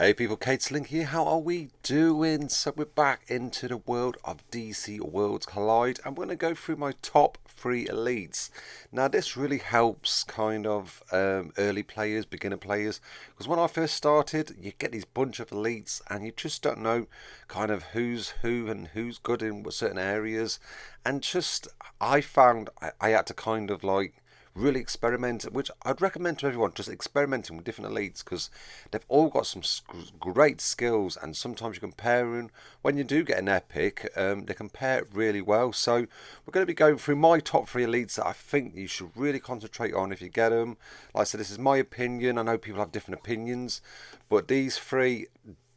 Hey people, Link here, how are we doing? So we're back into the world of DC Worlds Collide and we're going to go through my top 3 elites. Now this really helps kind of early players, beginner players, because when I first started you get these bunch of elites and you just don't know kind of who's who and who's good in certain areas, and just I found I had to kind of like really experiment, which I'd recommend to everyone, just experimenting with different elites because they've all got some great skills, and sometimes you compare them. When you do get an epic, they compare really well. So we're going to be going through my top 3 elites that I think you should really concentrate on if you get them. Like I said, this is my opinion. I know people have different opinions, but these 3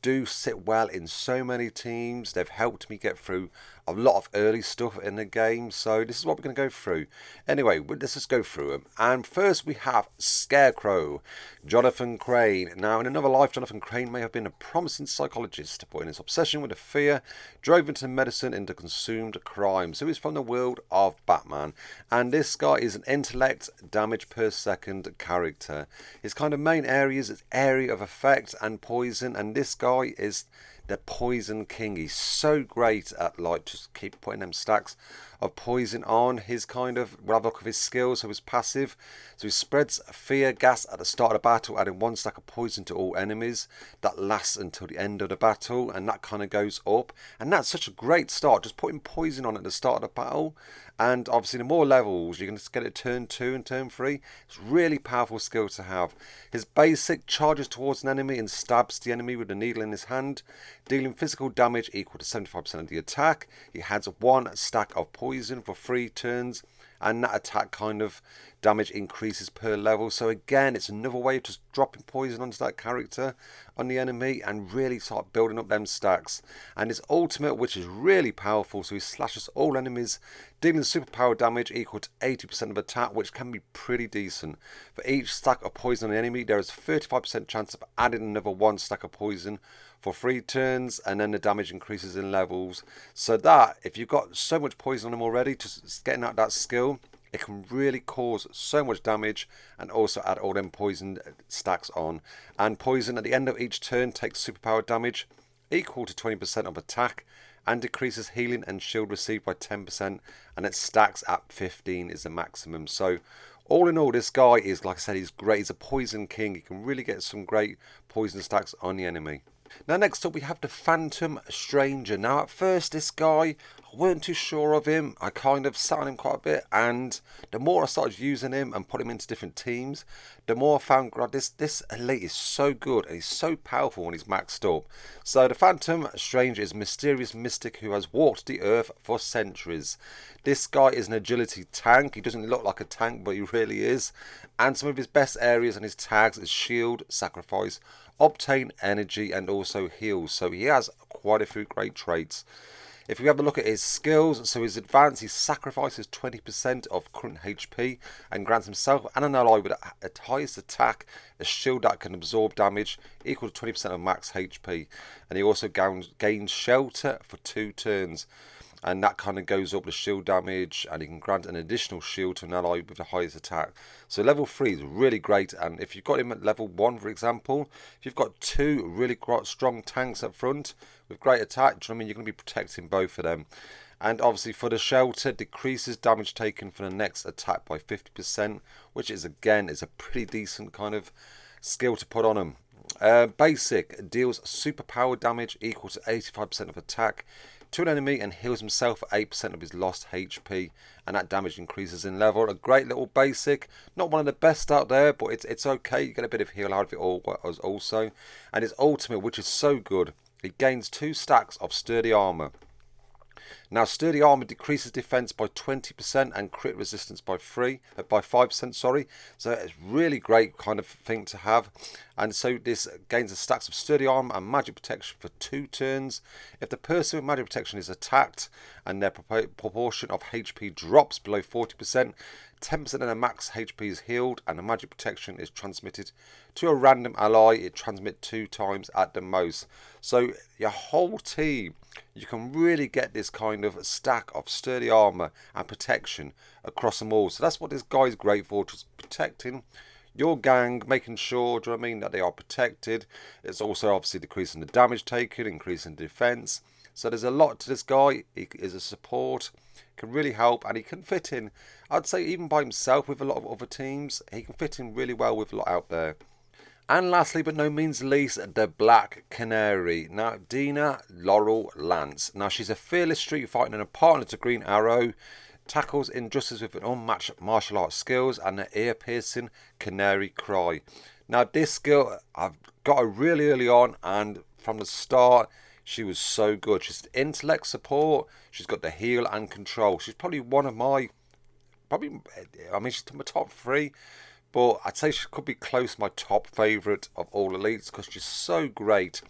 do sit well in so many teams. They've helped me get through a lot of early stuff in the game, so this is what we're going to go through. Anyway, let's just go through them. And first we have Scarecrow, Jonathan Crane. Now in another life, Jonathan Crane may have been a promising psychologist, but in his obsession with the fear drove into medicine into consumed crime. So he's from the world of Batman, and this guy is an intellect damage per second character. His kind of main areas is area of effect and poison, and this guy is the Poison King. He's so great at like just keep putting them stacks of poison on. His kind of, we'll have a look at his skills, so his passive. So he spreads fear gas at the start of the battle, adding 1 stack of poison to all enemies. That lasts until the end of the battle, and that kind of goes up. And that's such a great start, just putting poison on at the start of the battle. And obviously the more levels, you can just get it turn 2 and turn 3. It's a really powerful skill to have. His basic charges towards an enemy and stabs the enemy with a needle in his hand, dealing physical damage equal to 75% of the attack. He has 1 stack of poison for 3 turns, and that attack kind of damage increases per level. So again, it's another way of just dropping poison onto that character on the enemy and really start building up them stacks. And his ultimate, which is really powerful, so he slashes all enemies, dealing superpower damage equal to 80% of attack, which can be pretty decent. For each stack of poison on the enemy, there is a 35% chance of adding another 1 stack of poison for 3 turns, and then the damage increases in levels. So that, if you've got so much poison on them already, just getting out that skill, it can really cause so much damage and also add all them poison stacks on. And poison at the end of each turn takes superpower damage equal to 20% of attack and decreases healing and shield received by 10%, and it stacks at 15 is the maximum. So all in all, this guy is, like I said, he's great. He's a poison king. He can really get some great poison stacks on the enemy. Now next up we have the Phantom Stranger. Now at first this guy, I weren't too sure of him. I kind of sat on him quite a bit, and the more I started using him and put him into different teams, the more I found, God, this elite is so good and he's so powerful when he's maxed up. So the Phantom Stranger is a mysterious mystic who has walked the earth for centuries. This guy is an agility tank. He doesn't look like a tank, but he really is. And some of his best areas and his tags is shield, sacrifice, obtain energy, and also heal. So he has quite a few great traits. If we have a look at his skills, so his advance, he sacrifices 20% of current HP and grants himself and an ally with the highest attack, a shield that can absorb damage equal to 20% of max HP. And he also gains shelter for 2 turns. And that kind of goes up the shield damage, and he can grant an additional shield to an ally with the highest attack. So level 3 is really great, and if you've got him at level 1, for example, if you've got 2 really strong tanks up front with great attack, do you know what I mean? You're going to be protecting both of them. And obviously for the shelter, decreases damage taken for the next attack by 50%, which is, again, is a pretty decent kind of skill to put on him. Basic, deals superpower damage equal to 85% of attack to an enemy and heals himself for 8% of his lost HP, and that damage increases in level. A great little basic, not one of the best out there, but it's okay. You get a bit of heal out of it all also. And his ultimate, which is so good, he gains 2 stacks of sturdy armor. Now, sturdy armor decreases defense by 20% and crit resistance by 5%. Sorry, so it's really great kind of thing to have. And so this gains the stacks of sturdy armor and magic protection for 2 turns. If the person with magic protection is attacked and their proportion of HP drops below 40%, 10% of their max HP is healed, and the magic protection is transmitted to a random ally. It transmits 2 times at the most. So your whole team, you can really get this kind of stack of sturdy armor and protection across them all. So that's what this guy is great for, just protecting your gang, making sure, do you know what I mean, that they are protected. It's also obviously decreasing the damage taken, increasing defense. So there's a lot to this guy. He is a support, can really help, and he can fit in, I'd say, even by himself with a lot of other teams. He can fit in really well with a lot out there. And lastly, but no means least, the Black Canary. Now, Dina Laurel Lance. Now, she's a fearless street fighter and a partner to Green Arrow. Tackles injustice with an unmatched martial arts skills and an ear-piercing canary cry. Now, this skill, I've got her really early on, and from the start, she was so good. She's intellect support. She's got the heal and control. She's probably one of my, she's my top 3. But I'd say she could be close to my top favourite of all elites because she's so great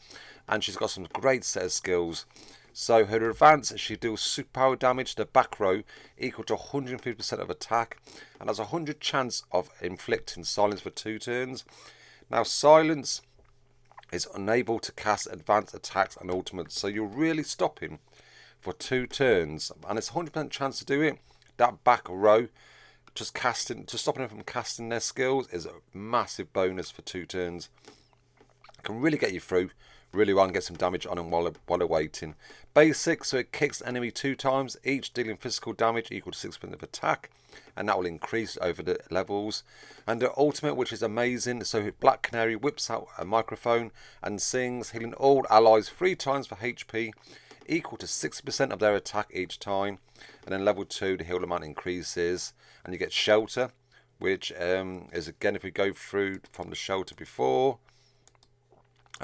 and she's got some great set of skills. So her advance, she deals superpower damage to the back row equal to 150% of attack and has a 100 chance of inflicting silence for 2 turns. Now silence is unable to cast advanced attacks and ultimates, so you're really stopping for 2 turns and it's a 100% chance to do it. That back row, just stopping them from casting their skills is a massive bonus for 2 turns. Can really get you through really well and get some damage on them while they're waiting. Basic, so it kicks the enemy 2 times, each dealing physical damage equal to 6% of attack, and that will increase over the levels. And the ultimate, which is amazing, so Black Canary whips out a microphone and sings, healing all allies 3 times for HP, equal to 60% of their attack each time. And then level 2, the heal amount increases, and you get shelter, which is, again, if we go through from the shelter before,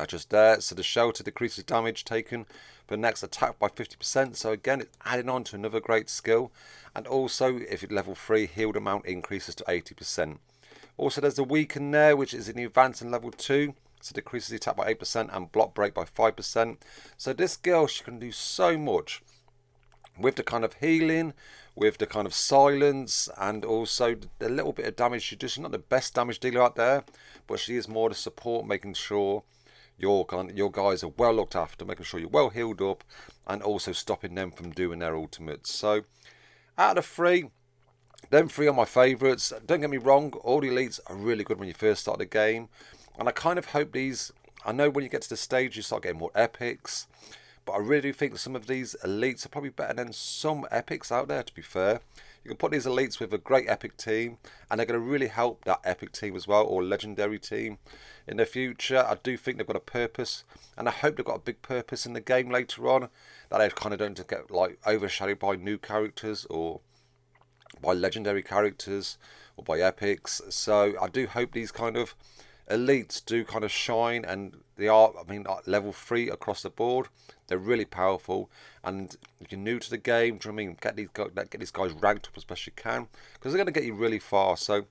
just there, so the shelter decreases damage taken for the next attack by 50%, so again it's adding on to another great skill. And also, if it's level 3, healed amount increases to 80%. Also there's the weaken there, which is in the advanced in level 2, so decreases the attack by 8% and block break by 5%. So this girl, she can do so much with the kind of healing, with the kind of silence, and also a little bit of damage. She's not the best damage dealer out there, but she is more the support, making sure your guys are well looked after, making sure you're well healed up, and also stopping them from doing their ultimates. So out of the 3, them 3 are my favourites. Don't get me wrong, all the elites are really good when you first start the game, and I kind of hope these, I know when you get to the stage you start getting more epics, but I really think some of these elites are probably better than some epics out there, to be fair. You can put these elites with a great epic team, and they're going to really help that epic team as well, or legendary team in the future. I do think they've got a purpose, and I hope they've got a big purpose in the game later on, that they kind of don't get like overshadowed by new characters or by legendary characters or by epics. So I do hope these kind of elites do kind of shine, and they are, level 3 across the board. They're really powerful, and if you're new to the game, do you know what I mean, get these guys ranked up as best you can, because they're going to get you really far. So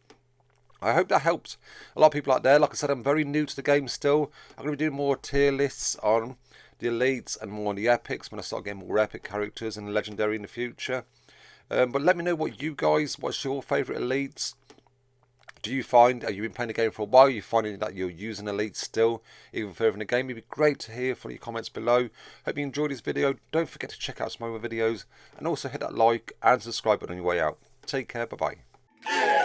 I hope that helped a lot of people out there. Like I said, I'm very new to the game still. I'm going to be doing more tier lists on the elites and more on the epics when I start getting more epic characters and legendary in the future. But let me know what's your favourite elites. Do you find, you've been playing the game for a while, are you finding that you're using elites still, even further in the game? It'd be great to hear from your comments below. Hope you enjoyed this video. Don't forget to check out some other videos, and also hit that like and subscribe button on your way out. Take care, bye bye.